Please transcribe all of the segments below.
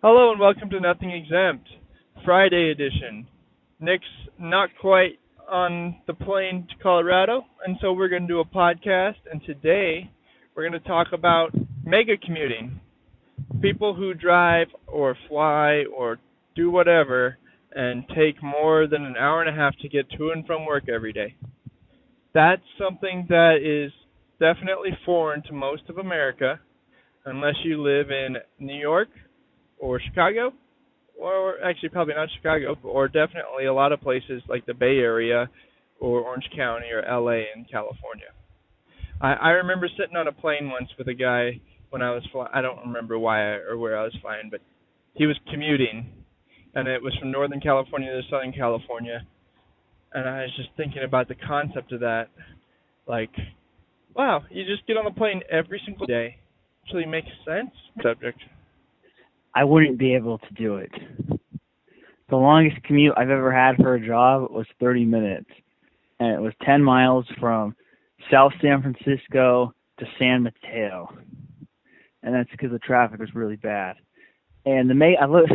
Hello and welcome to Nothing Exempt, Friday edition. Nick's not quite on the plane to Colorado, and so we're going to do a podcast. And today we're going to talk about mega commuting. People who drive or fly or do whatever and take more than an hour and a half to get to and from work every day. That's something that is definitely foreign to most of America, unless you live in New York or Chicago, or actually probably not Chicago, or definitely a lot of places like the Bay Area or Orange County or LA in California. I remember sitting on a plane once with a guy when I was I don't remember why or where I was flying, but he was commuting, and it was from Northern California to Southern California, and I was just thinking about the concept of that, like, wow, you just get on the plane every single day. Actually makes sense. Subject. I wouldn't be able to do it. The longest commute I've ever had for a job was 30 minutes, and it was 10 miles from South San Francisco to San Mateo, and that's because the traffic was really bad. And I looked,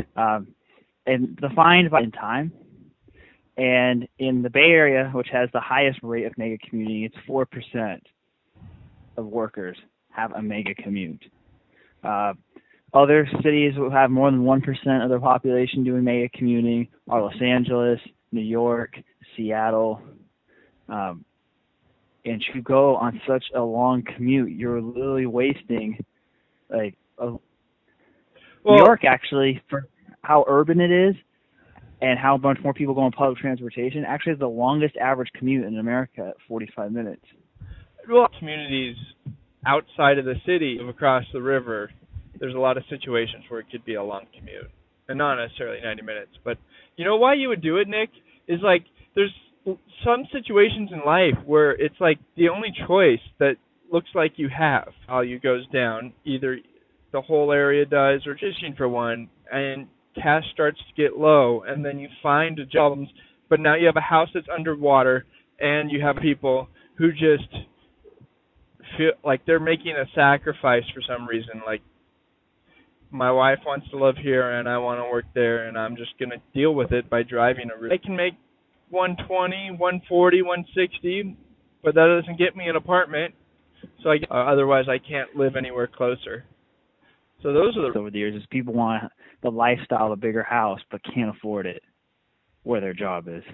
and defined by in time, and in the Bay Area, which has the highest rate of mega commuting, it's 4% of workers have a mega commute. Other cities will have more than 1% of their population doing mega commuting are Los Angeles, New York, Seattle. And you go on such a long commute, you're literally wasting, New York actually, for how urban it is and how much more people go on public transportation, actually has the longest average commute in America at 45 minutes. Well, communities outside of the city, across the river, there's a lot of situations where it could be a long commute, and not necessarily 90 minutes. But you know why you would do it, Nick? Is like there's some situations in life where it's like the only choice that looks like you have. Value goes down, either the whole area does, or just for one, and cash starts to get low, and then you find jobs, but now you have a house that's underwater, and you have people who just feel like they're making a sacrifice for some reason, like my wife wants to live here and I want to work there, and I'm just going to deal with it by driving a route. I can make 120, 140, 160, but that doesn't get me an apartment, so otherwise I can't live anywhere closer. So those are over the years is people want the lifestyle of a bigger house but can't afford it where their job is.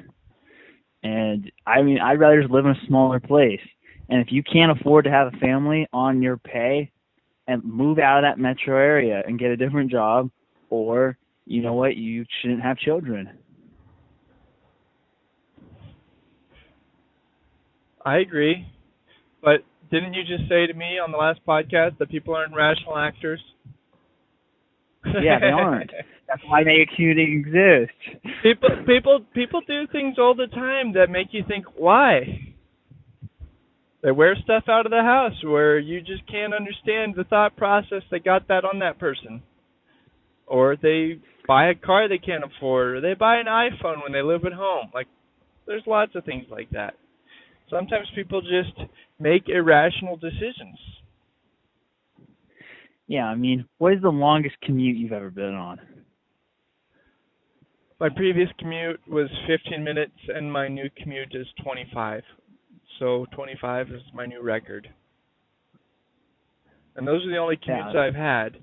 And I mean, I'd rather just live in a smaller place. And if you can't afford to have a family on your pay, and move out of that metro area and get a different job, or, you know what, you shouldn't have children. I agree. But didn't you just say to me on the last podcast that people aren't rational actors? Yeah, they aren't. That's why mega commuting exists. People do things all the time that make you think, why? They wear stuff out of the house where you just can't understand the thought process that got that on that person. Or they buy a car they can't afford, or they buy an iPhone when they live at home. Like, there's lots of things like that. Sometimes people just make irrational decisions. Yeah, I mean, what is the longest commute you've ever been on? My previous commute was 15 minutes, and my new commute is 25. So 25 is my new record. And those are the only commutes I've had.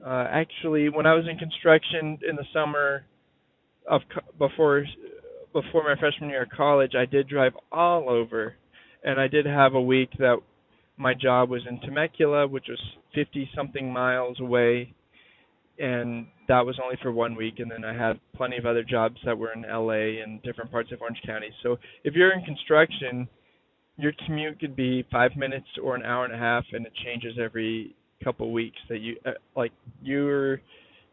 Actually, when I was in construction in the summer of before my freshman year of college, I did drive all over, and I did have a week that my job was in Temecula, which was 50-something miles away, and that was only for 1 week, and then I had plenty of other jobs that were in LA and different parts of Orange County. So if you're in construction, your commute could be 5 minutes or an hour and a half, and it changes every couple weeks. That you're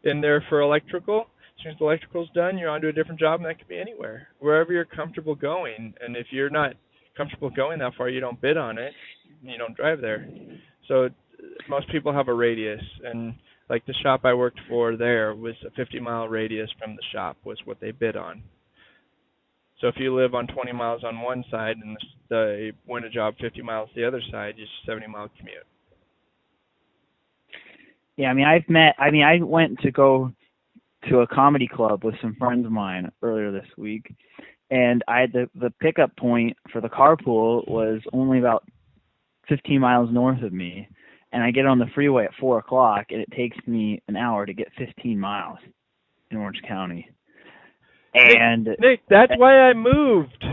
in there for electrical. As soon as the electrical's done, you're on to a different job, and that could be anywhere, wherever you're comfortable going. And if you're not comfortable going that far, you don't bid on it. You don't drive there. So most people have a radius, and like the shop I worked for there was a 50-mile radius from the shop was what they bid on. So if you live on 20 miles on one side and they win a job 50 miles the other side, it's a 70-mile commute. Yeah, I mean, I went to go to a comedy club with some friends of mine earlier this week, and I had the pickup point for the carpool was only about 15 miles north of me, and I get on the freeway at 4 o'clock, and it takes me an hour to get 15 miles in Orange County. And Nick, that's why I moved.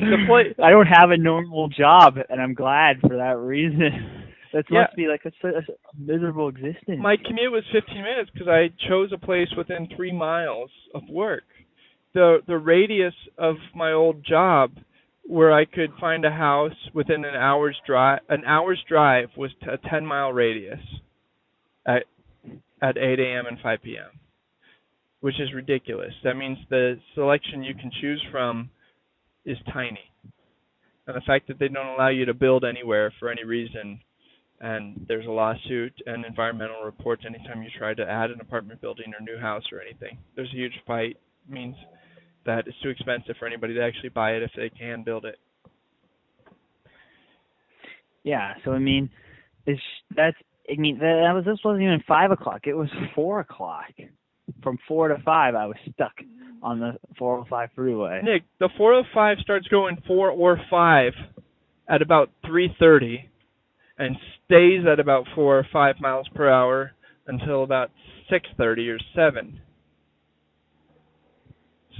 I don't have a normal job, and I'm glad for that reason. That must be like a miserable existence. My commute was 15 minutes because I chose a place within 3 miles of work. The radius of my old job, where I could find a house within an hour's drive, was a 10-mile radius at 8 a.m. and 5 p.m., which is ridiculous. That means the selection you can choose from is tiny. And the fact that they don't allow you to build anywhere for any reason, and there's a lawsuit and environmental reports anytime you try to add an apartment building or new house or anything. There's a huge fight. It means that it's too expensive for anybody to actually buy it if they can build it. Yeah, so I mean, this wasn't even 5 o'clock. It was 4 o'clock. From 4 to 5, I was stuck on the 405 freeway. Nick, the 405 starts going 4 or 5 at about 3:30 and stays at about 4 or 5 miles per hour until about 6:30 or 7.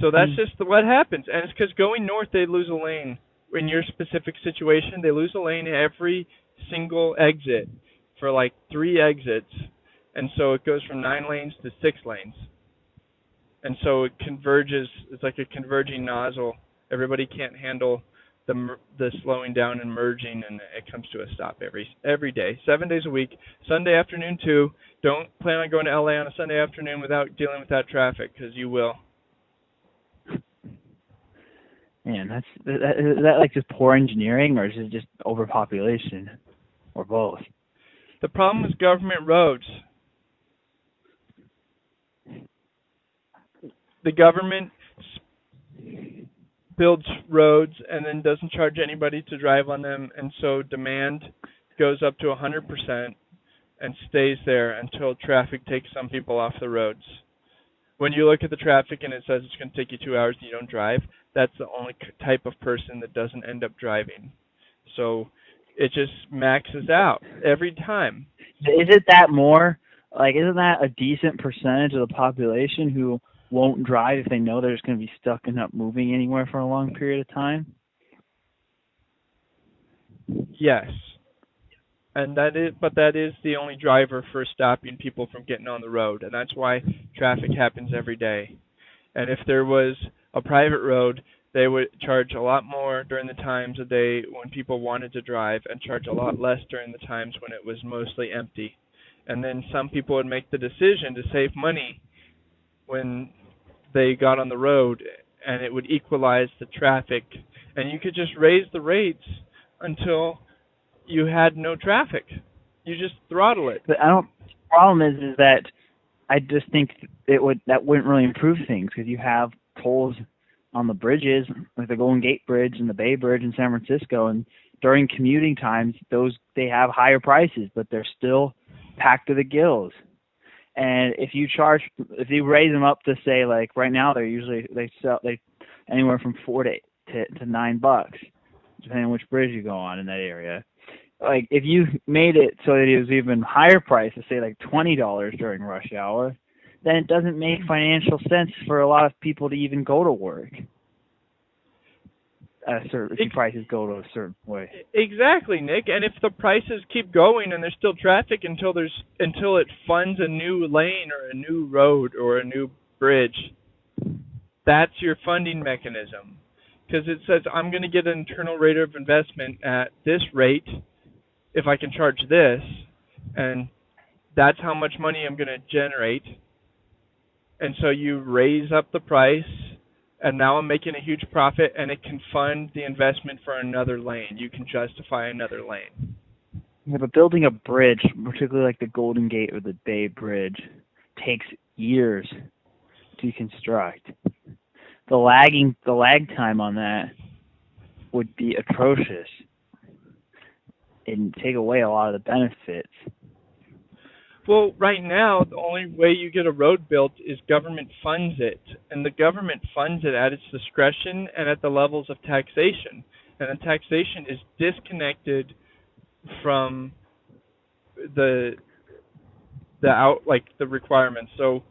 So that's just what happens. And it's because going north, they lose a lane. In your specific situation, they lose a lane every single exit for like 3 exits. And so it goes from 9 lanes to 6 lanes. And so it converges. It's like a converging nozzle. Everybody can't handle the slowing down and merging, and it comes to a stop every day, 7 days a week, Sunday afternoon too. Don't plan on going to LA on a Sunday afternoon without dealing with that traffic, because you will. Man, is that like just poor engineering, or is it just overpopulation, or both? The problem is government roads. The government builds roads and then doesn't charge anybody to drive on them, and so demand goes up to 100% and stays there until traffic takes some people off the roads. When you look at the traffic and it says it's going to take you 2 hours and you don't drive, that's the only type of person that doesn't end up driving. So it just maxes out every time. Isn't that isn't that a decent percentage of the population who won't drive if they know they're just going to be stuck and not moving anywhere for a long period of time? Yes. And that is the only driver for stopping people from getting on the road, and that's why traffic happens every day. And if there was a private road, they would charge a lot more during the times of day when people wanted to drive, and charge a lot less during the times when it was mostly empty. And then some people would make the decision to save money when they got on the road, and it would equalize the traffic, and you could just raise the rates until you had no traffic. You just throttle it. But the problem is that I just think that wouldn't really improve things, because you have tolls on the bridges, like the Golden Gate Bridge and the Bay Bridge in San Francisco, and during commuting times, they have higher prices, but they're still packed to the gills. And if you raise them up to, say, like right now, they sell anywhere from $4 to $9, depending on which bridge you go on in that area. Like if you made it so that it was even higher price, to say like $20 during rush hour, then it doesn't make financial sense for a lot of people to even go to work. If prices go to a certain way. Exactly, Nick. And if the prices keep going and there's still traffic until it funds a new lane or a new road or a new bridge, that's your funding mechanism. Because it says, I'm going to get an internal rate of investment at this rate if I can charge this, and that's how much money I'm going to generate. And so you raise up the price, and now I'm making a huge profit, and it can fund the investment for another lane. You can justify another lane. Yeah, but building a bridge, particularly like the Golden Gate or the Bay Bridge, takes years to construct. The lag time on that would be atrocious and take away a lot of the benefits. Well, right now, the only way you get a road built is government funds it, and the government funds it at its discretion and at the levels of taxation, and the taxation is disconnected from the the requirements. So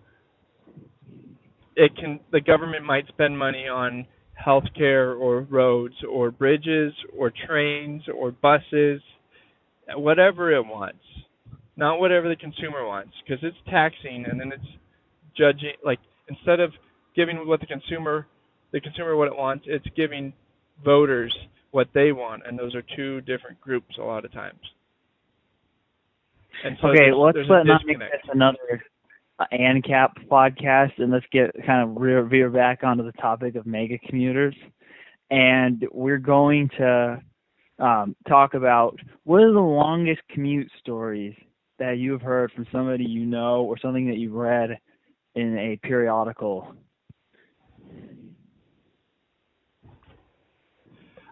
the government might spend money on healthcare or roads or bridges or trains or buses, whatever it wants, not whatever the consumer wants, because it's taxing and then it's judging. Like, instead of giving what the consumer what it wants, it's giving voters what they want, and those are two different groups a lot of times. And so Okay, let's there's let a not make disconnect. this another ANCAP podcast, and let's get kind of veer back onto the topic of mega commuters. And we're going to talk about what are the longest commute stories that you've heard from somebody you know or something that you've read in a periodical.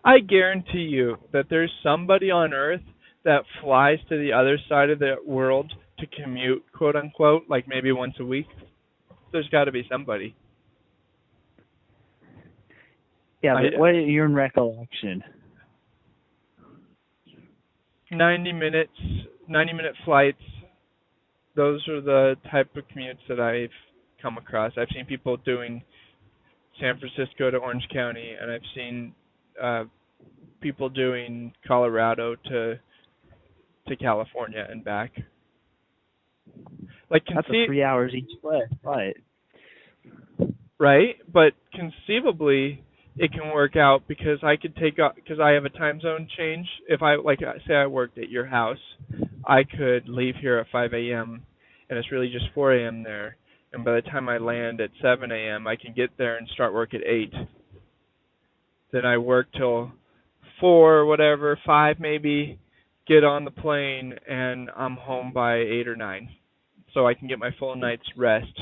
I guarantee you that there's somebody on Earth that flies to the other side of the world to commute, quote unquote, like maybe once a week. There's got to be somebody. Yeah, but what are your recollection? 90 minute flights. Those are the type of commutes that I've come across. I've seen people doing San Francisco to Orange County, and I've seen people doing Colorado to California and back. Like, that's a 3 hours each way, right? But conceivably, it can work out because I could because I have a time zone change. If I say I worked at your house, I could leave here at 5 a.m. and it's really just 4 a.m. there. And by the time I land at 7 a.m., I can get there and start work at 8. Then I work till 4, whatever, 5 maybe, get on the plane, and I'm home by 8 or 9. So I can get my full night's rest.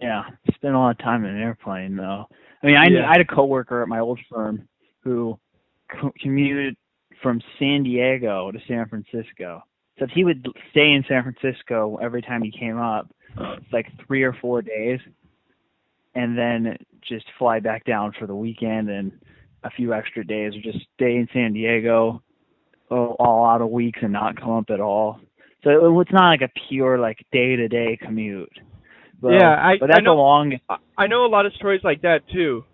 Yeah, spent a lot of time in an airplane, though. I mean, I had a coworker at my old firm who commuted from San Diego to San Francisco. So if he would stay in San Francisco every time he came up, it's like 3 or 4 days, and then just fly back down for the weekend and a few extra days, or just stay in San Diego all out of weeks and not come up at all. So it's not like a pure day-to-day commute. But, but that's I know a lot of stories like that too.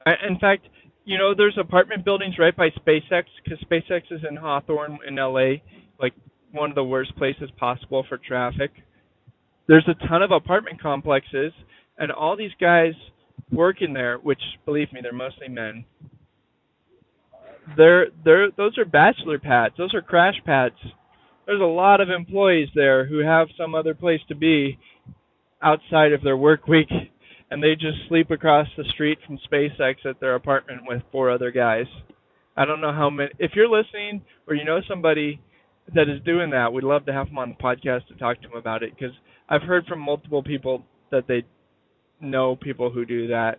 In fact, there's apartment buildings right by SpaceX, because SpaceX is in Hawthorne in LA, like one of the worst places possible for traffic. There's a ton of apartment complexes, and all these guys working there, which, believe me, they're mostly men. Those are bachelor pads. Those are crash pads. There's a lot of employees there who have some other place to be outside of their work week, and they just sleep across the street from SpaceX at their apartment with 4 other guys. I don't know how many. If you're listening or you know somebody that is doing that, we'd love to have them on the podcast to talk to them about it, because I've heard from multiple people that they know people who do that.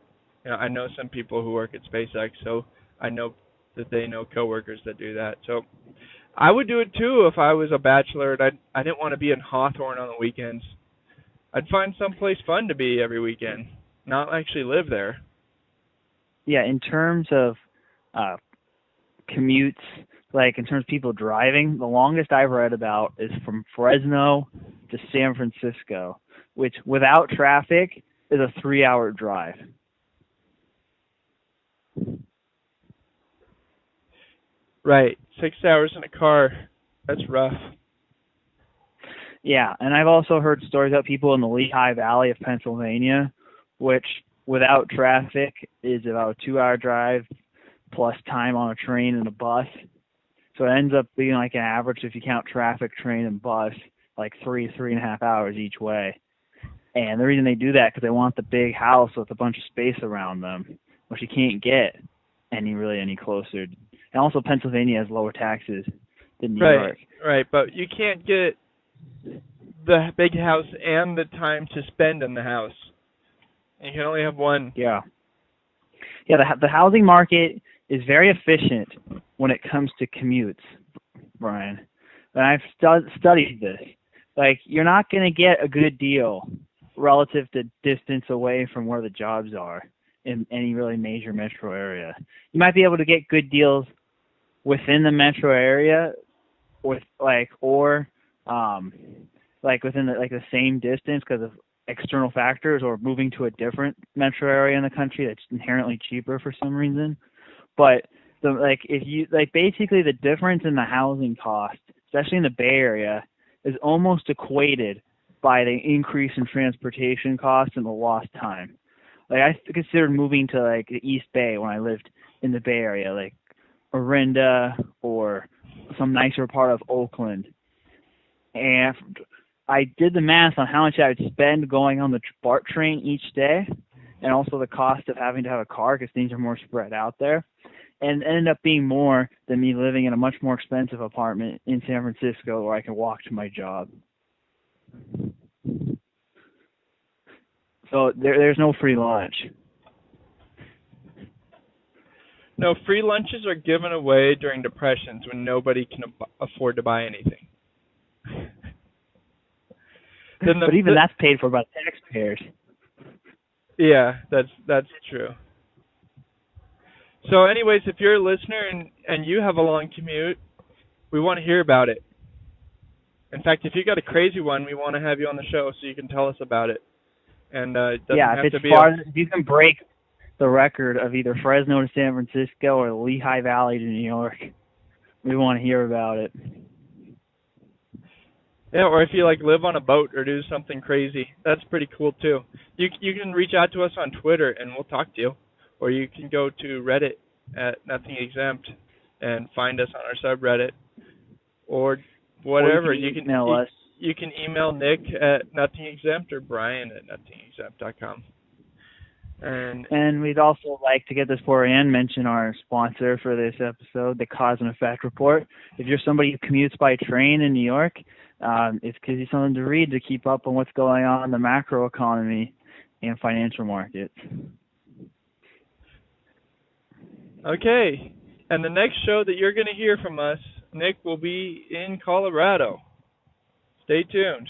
I know some people who work at SpaceX, so I know that they know coworkers that do that. So I would do it too if I was a bachelor and I didn't want to be in Hawthorne on the weekends. I'd find someplace fun to be every weekend, not actually live there. Yeah, in terms of commutes, in terms of people driving, the longest I've read about is from Fresno to San Francisco, which without traffic is a 3-hour drive. Right, 6 hours in a car. That's rough. Yeah, and I've also heard stories about people in the Lehigh Valley of Pennsylvania, which without traffic is about a 2-hour drive plus time on a train and a bus. So it ends up being like an average, if you count traffic, train, and bus, like 3.5 hours each way. And the reason they do that because they want the big house with a bunch of space around them, which you can't get any closer. And also Pennsylvania has lower taxes than New York. Right, but you can't get the big house and the time to spend in the house. You can only have one. Yeah. Yeah, the housing market is very efficient when it comes to commutes, Brian. and I've studied this. Like, you're not going to get a good deal relative to distance away from where the jobs are in any really major metro area. You might be able to get good deals within the metro area with within the same distance because of external factors, or moving to a different metro area in the country that's inherently cheaper for some reason. But basically the difference in the housing cost, especially in the Bay Area, is almost equated by the increase in transportation costs and the lost time. Like, I considered moving to like the East Bay when I lived in the Bay Area, like Orinda or some nicer part of Oakland. And I did the math on how much I would spend going on the BART train each day, and also the cost of having to have a car because things are more spread out there. And it ended up being more than me living in a much more expensive apartment in San Francisco where I can walk to my job. So there's no free lunch. No, free lunches are given away during depressions when nobody can afford to buy anything. But even that's paid for by taxpayers. Yeah, that's true. So anyways, if you're a listener and you have a long commute, we want to hear about it. In fact, if you got a crazy one, we want to have you on the show so you can tell us about it. And it doesn't have if to be if you can break the record of either Fresno to San Francisco or Lehigh Valley to New York, we want to hear about it. Yeah, or if you like live on a boat or do something crazy, that's pretty cool too. You can reach out to us on Twitter and we'll talk to you, or you can go to Reddit at Nothing Exempt and find us on our subreddit, or whatever. Or you can email us. You can email Nick at Nothing Exempt or Brian at nothingexempt.com. And we'd also like to get this before we end, mention our sponsor for this episode, the Cause and Effect Report. If you're somebody who commutes by train in New York, it's gives you something to read to keep up on what's going on in the macro economy and financial markets. Okay, and the next show that you're going to hear from us, Nick will be in Colorado. Stay tuned.